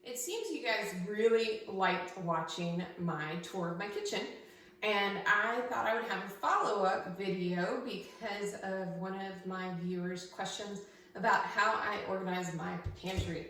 It seems you guys really liked watching my tour of my kitchen, and I thought I would have a follow-up video because of one of my viewers' questions about how I organize my pantry.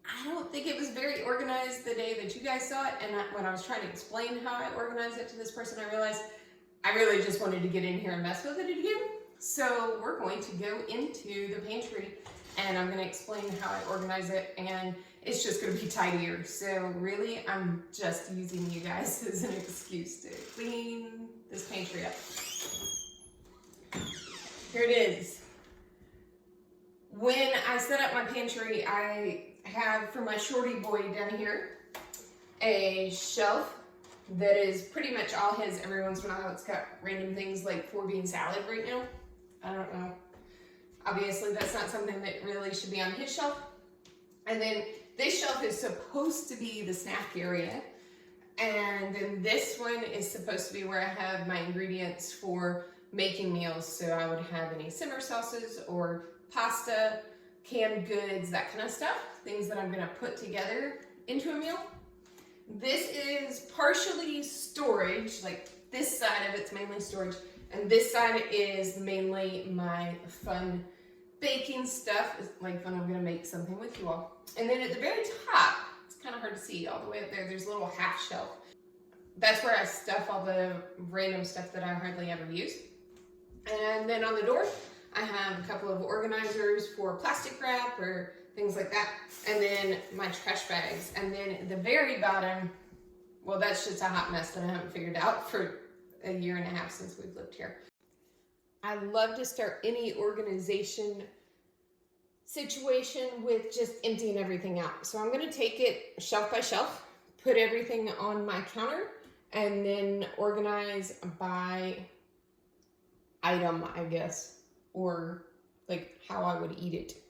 I don't think it was very organized the day that you guys saw it, and when I was trying to explain how I organize it to this person, I realized I really just wanted to get in here and mess with it again. So we're going to go into the pantry and I'm going to explain how I organize it, and it's just going to be tidier. So really, I'm just using you guys as an excuse to clean this pantry up. Here it is. When I set up my pantry, I have for my shorty boy down here a shelf that is pretty much all his. Every once in a while it's got random things like 4-bean salad right now. I don't know. Obviously that's not something that really should be on his shelf. And then this shelf is supposed to be the snack area. And then this one is supposed to be where I have my ingredients for making meals. So I would have any simmer sauces or pasta, canned goods, that kind of stuff. Things that I'm gonna put together into a meal. This is partially storage, like this side of it's mainly storage, and this side is mainly my fun baking stuff, like when I'm gonna make something with you all. And then at the very top, it's kind of hard to see all the way up there, there's a little half shelf. That's where I stuff all the random stuff that I hardly ever use. And then on the door, I have a couple of organizers for plastic wrap or things like that. And then my trash bags. And then at the very bottom, well, that's just a hot mess that I haven't figured out for a year and a half since we've lived here. I love to start any organization situation with just emptying everything out. So I'm gonna take it shelf by shelf, put everything on my counter, and then organize by item, I guess, or like how I would eat it.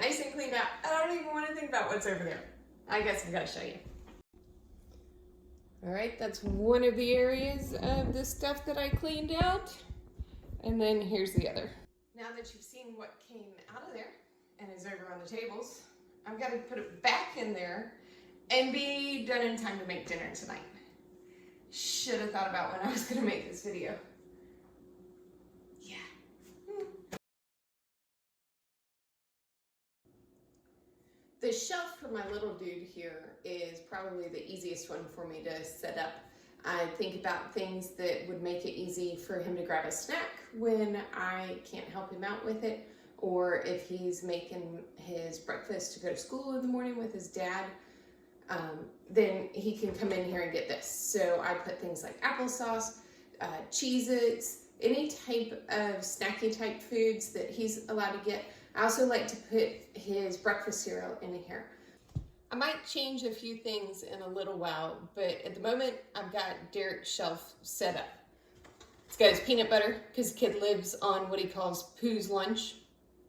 Nice and cleaned out. I don't even want to think about what's over there. I guess I've got to show you. All right, that's one of the areas of the stuff that I cleaned out. And then here's the other. Now that you've seen what came out of there and is over on the tables, I've got to put it back in there and be done in time to make dinner tonight. Should have thought about when I was going to make this video. The shelf for my little dude here is probably the easiest one for me to set up. I think about things that would make it easy for him to grab a snack when I can't help him out with it, or if he's making his breakfast to go to school in the morning with his dad, then he can come in here and get this. So I put things like applesauce, Cheez-Its, any type of snacky type foods that he's allowed to get. I also like to put his breakfast cereal in here. I might change a few things in a little while, but at the moment I've got Derek's shelf set up. It's got his peanut butter because the kid lives on what he calls Pooh's Lunch,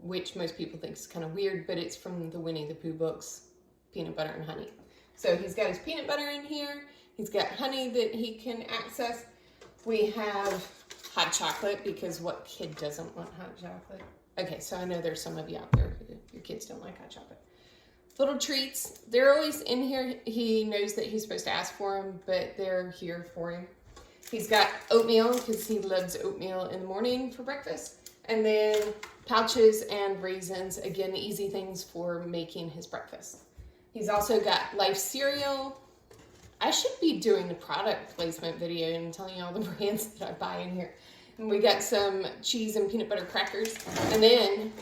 which most people think is kind of weird, but it's from the Winnie the Pooh books, peanut butter and honey. So he's got his peanut butter in here. He's got honey that he can access. We have hot chocolate because what kid doesn't want hot chocolate? Okay, so I know there's some of you out there who your kids don't like hot chocolate. Little treats, they're always in here. He knows that he's supposed to ask for them, but they're here for him. He's got oatmeal because he loves oatmeal in the morning for breakfast. And then pouches and raisins, again, easy things for making his breakfast. He's also got Life cereal. I should be doing the product placement video and telling you all the brands that I buy in here. And we got some cheese and peanut butter crackers. And then,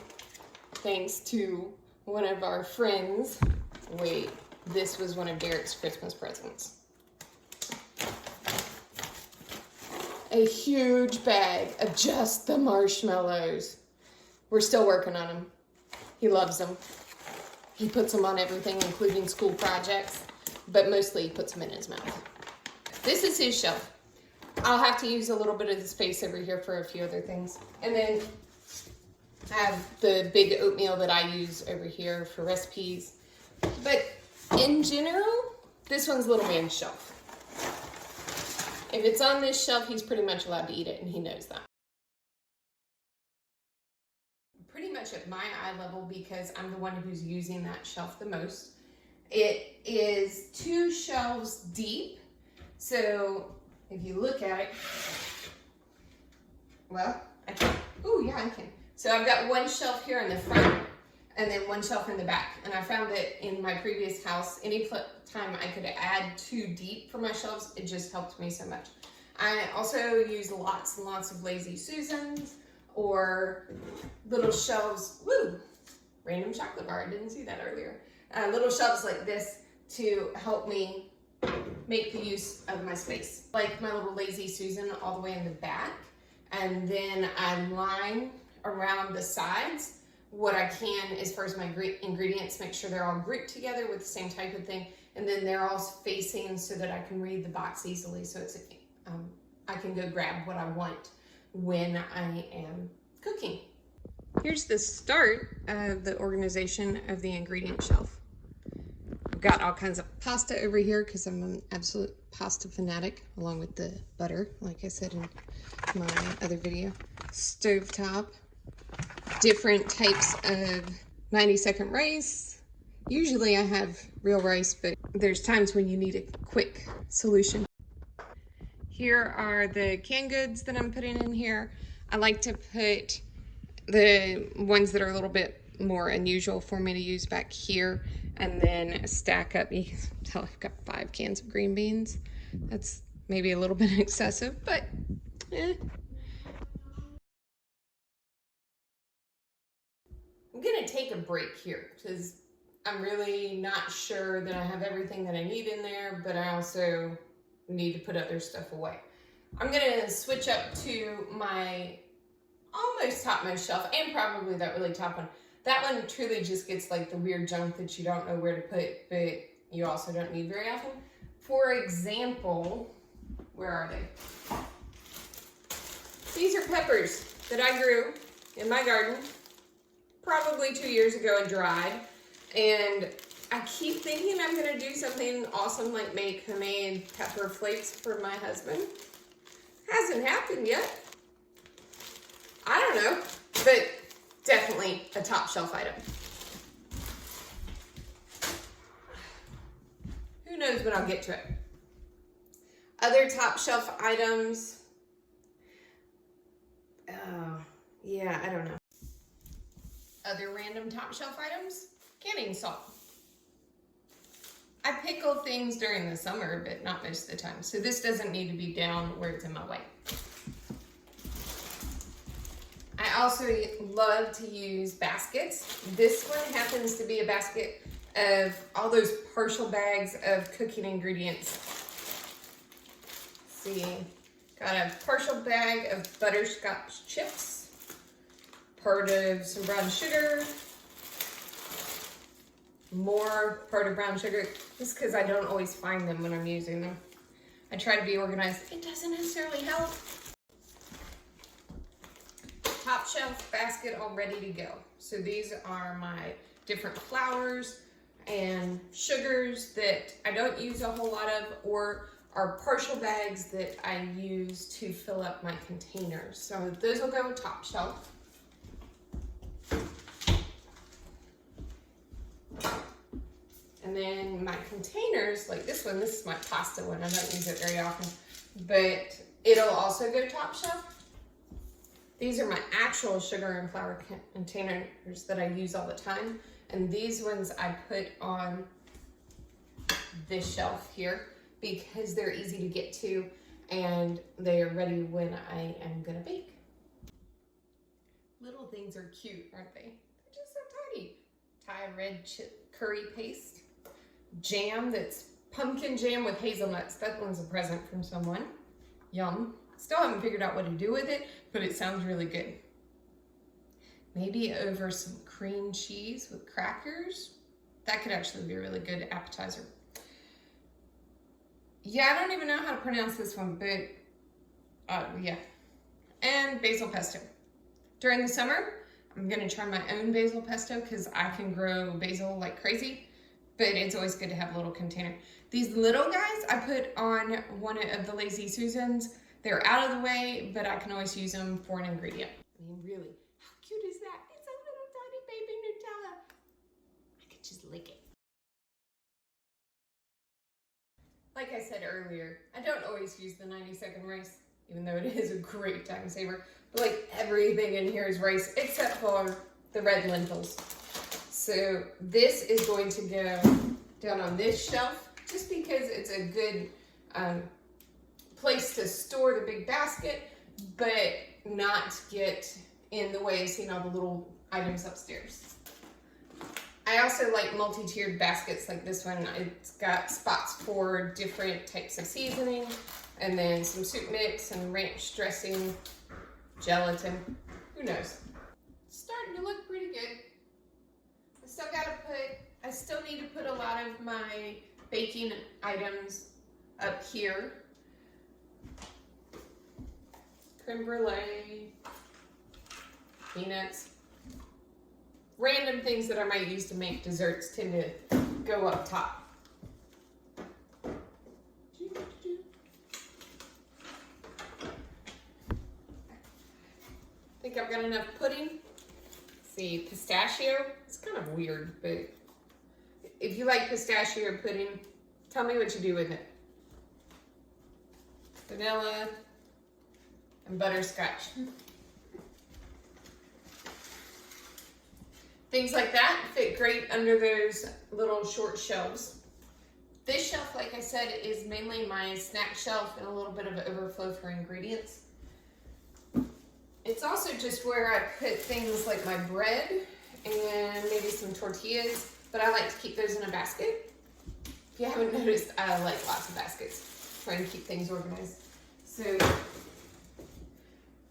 thanks to one of our friends, wait, this was one of Derek's Christmas presents. a huge bag of just the marshmallows. We're still working on them. He loves them. He puts them on everything, including school projects, but mostly he puts them in his mouth. This is his shelf. I'll have to use a little bit of the space over here for a few other things. And then I have the big oatmeal that I use over here for recipes. But in general, this one's little man's shelf. If it's on this shelf, he's pretty much allowed to eat it, and he knows that. Pretty much at my eye level, because I'm the one who's using that shelf the most. It is 2 shelves deep. So if you look at it, well, I can. Oh, yeah, I can. So I've got 1 shelf here in the front and then 1 shelf in the back. And I found that in my previous house, any time I could add 2 deep for my shelves, it just helped me so much. I also use lots and lots of Lazy Susans or little shelves. Woo! Random chocolate bar. I didn't see that earlier. Little shelves like this to help me make the use of my space. Like my little Lazy Susan all the way in the back. And then I line around the sides what I can as far as my ingredients, make sure they're all grouped together with the same type of thing. And then they're all facing so that I can read the box easily. So it's I can go grab what I want when I am cooking. Here's the start of the organization of the ingredient shelf. I've got all kinds of pasta over here because I'm an absolute pasta fanatic, along with the butter, like I said in my other video. Stovetop, different types of 90-second rice. Usually I have real rice, but there's times when you need a quick solution. Here are the canned goods that I'm putting in here. I like to put the ones that are a little bit more unusual for me to use back here, and then stack up. You can tell I've got 5 cans of green beans. That's maybe a little bit excessive, but I'm gonna take a break here because I'm really not sure that I have everything that I need in there, but I also need to put other stuff away. I'm gonna switch up to my almost topmost shelf, and probably that really top one. That one truly just gets like the weird junk that you don't know where to put, but you also don't need very often. For example, where are they? These are peppers that I grew in my garden probably 2 years ago and dried. And I keep thinking I'm gonna do something awesome like make homemade pepper flakes for my husband. Hasn't happened yet. I don't know, but definitely a top shelf item. Who knows when I'll get to it. Other top shelf items. Oh, yeah, I don't know. Other random top shelf items. Canning salt. I pickle things during the summer, but not most of the time. So this doesn't need to be down where it's in my way. I also love to use baskets. This one happens to be a basket of all those partial bags of cooking ingredients. Let's see, got a partial bag of butterscotch chips, part of some brown sugar, more part of brown sugar, just because I don't always find them when I'm using them. I try to be organized. It doesn't necessarily help. Top shelf basket all ready to go. So these are my different flours and sugars that I don't use a whole lot of, or are partial bags that I use to fill up my containers. So those will go top shelf. And then my containers, like this one, this is my pasta one. I don't use it very often, but it'll also go top shelf. These are my actual sugar and flour containers that I use all the time. And these ones I put on this shelf here because they're easy to get to and they are ready when I am gonna bake. Little things are cute, aren't they? They're just so tiny. Thai red curry paste. Jam that's pumpkin jam with hazelnuts. That one's a present from someone. Yum. Still haven't figured out what to do with it, but it sounds really good. Maybe over some cream cheese with crackers. That could actually be a really good appetizer. Yeah, I don't even know how to pronounce this one, but yeah. And basil pesto. During the summer, I'm gonna try my own basil pesto because I can grow basil like crazy, but it's always good to have a little container. These little guys I put on one of the Lazy Susans. They're out of the way, but I can always use them for an ingredient. I mean, really, how cute is that? It's a little tiny baby Nutella. I could just lick it. Like I said earlier, I don't always use the 90-second rice, even though it is a great time saver. But like everything in here is rice except for the red lentils. So this is going to go down on this shelf just because it's a good place to store the big basket, but not get in the way of seeing all the little items upstairs. I also like multi-tiered baskets like this one. It's got spots for different types of seasoning, and then some soup mix and ranch dressing, gelatin, who knows. It's starting to look pretty good. I still need to put a lot of my baking items up here. Creme brulee, peanuts, random things that I might use to make desserts tend to go up top. Think I've got enough pudding. See, pistachio, it's kind of weird, but if you like pistachio pudding, tell me what you do with it. Vanilla and butterscotch. Things like that fit great under those little short shelves. This shelf, like I said, is mainly my snack shelf and a little bit of overflow for ingredients. It's also just where I put things like my bread and maybe some tortillas, but I like to keep those in a basket. If you haven't noticed, I like lots of baskets, trying to keep things organized. So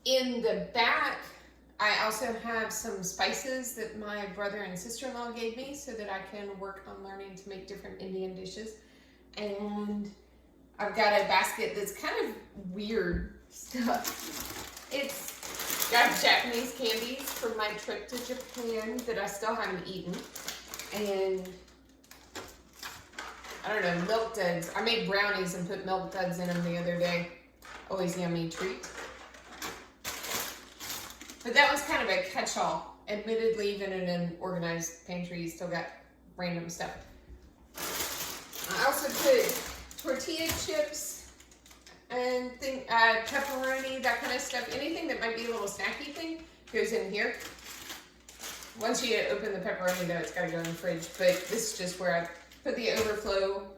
in the back, I also have some spices that my brother and sister-in-law gave me so that I can work on learning to make different Indian dishes. And I've got a basket that's kind of weird stuff. It's got Japanese candies from my trip to Japan that I still haven't eaten. And I don't know, milk duds. I made brownies and put milk duds in them the other day. Always yummy treat. But that was kind of a catch-all. Admittedly, even in an organized pantry, you still got random stuff. I also put tortilla chips and pepperoni, that kind of stuff. Anything that might be a little snacky thing goes in here. Once you open the pepperoni, though, it's got to go in the fridge. But this is just where I put the overflow.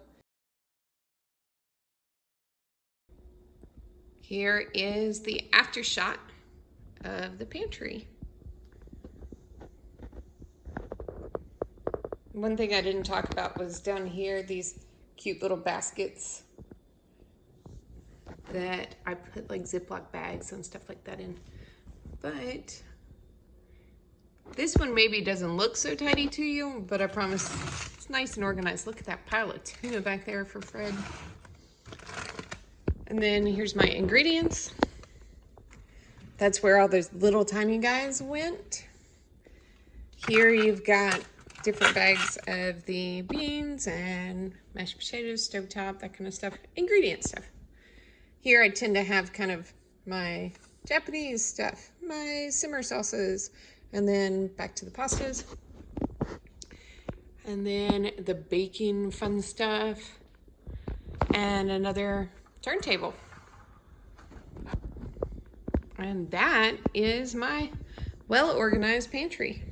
Here is the after shot of the pantry. One thing I didn't talk about was down here, these cute little baskets that I put like Ziploc bags and stuff like that in. But this one maybe doesn't look so tidy to you, but I promise it's nice and organized. Look at that pile of tuna back there for Fred. And then here's my ingredients. That's where all those little tiny guys went. Here you've got different bags of the beans and mashed potatoes, stovetop, that kind of stuff, ingredient stuff. Here I tend to have kind of my Japanese stuff, my simmer sauces, and then back to the pastas. And then the baking fun stuff, and another turntable. And that is my well-organized pantry.